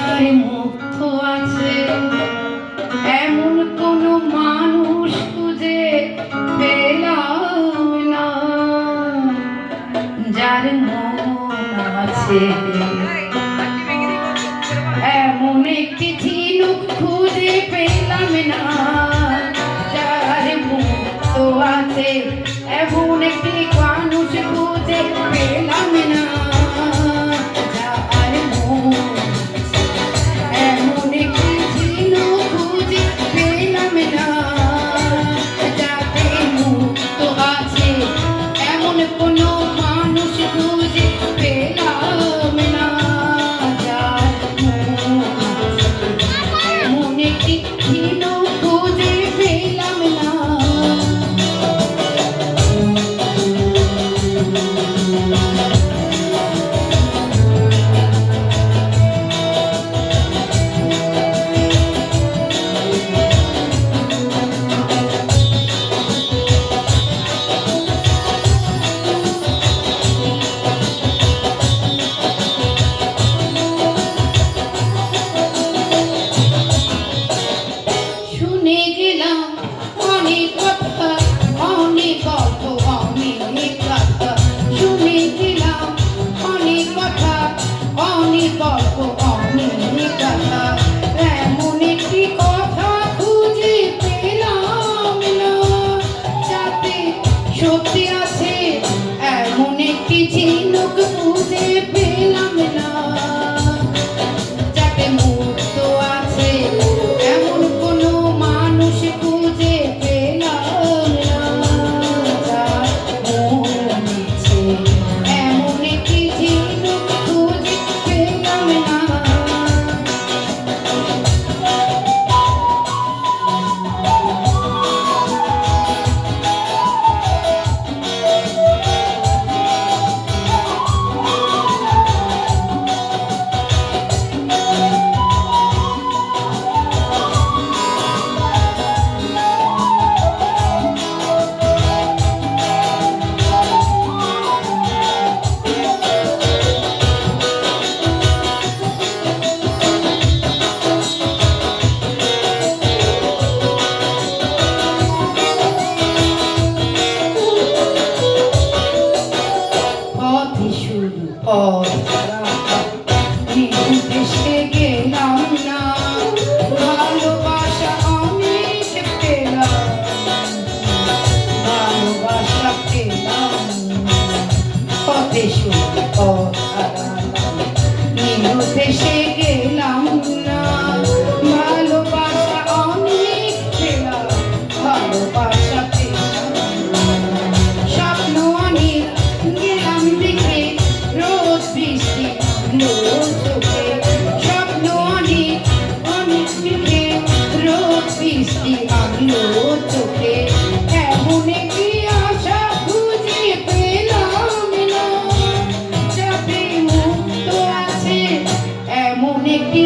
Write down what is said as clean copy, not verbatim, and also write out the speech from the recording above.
যার মুগ্ধ আছে এমন কোনো মানুষ খুঁজে পেলাম না, যার মন আছে এমন একটি ঝিনুক খুঁজে পেলাম না, যার মুগ্ধ আছে এমন একটি মানুষ খুঁজে পেলাম না, যার মন এমন একটি ঝিনুক খুঁজে পেলাম না, যাতে মুক্ত আছে এমন কোনো মানুষ খুঁজে পেলাম না, যার মন এমন একটি ঝিনুক খুঁজে পেলাম না। শুনে গেলাম অনেক কথা, অনেক গল্প, অনেক কথা, শুনে গেলাম অনেক কথা, অনেক গল্প, অনেক কথা, এমন একটি কথা খুঁজে পেলাম না, যাতে সত্যি আছে এমন একটি ঝিনুক খুঁজে পেলাম না, যাতে মুক্ত আছে এমন কোনো মানুষ খুঁজে পেলাম না, যার মন আছে এমন একটি ঝিনুক খুঁজে পেলাম না। পথে শুধু পথ ভেসে গেলাম না, ভালোবাসা অনেক পেলাম, ভালোবাসা পেলাম, পথে শুধু পথ ভেসে গেলাম না, ভালোবাসা অনেক পেলাম, ভালোবাসা পেলাম, স্বপ্ন অনেক গেলাম দেখে রোজ বৃষ্টি রোজ চোখে, স্বপ্ন অনেক অনেক দেখে রোজ বৃষ্টি আগলো চোখে, এমন একটি আশা খুঁজে পেলাম না, যাতে মুক্ত আছে এমন একটি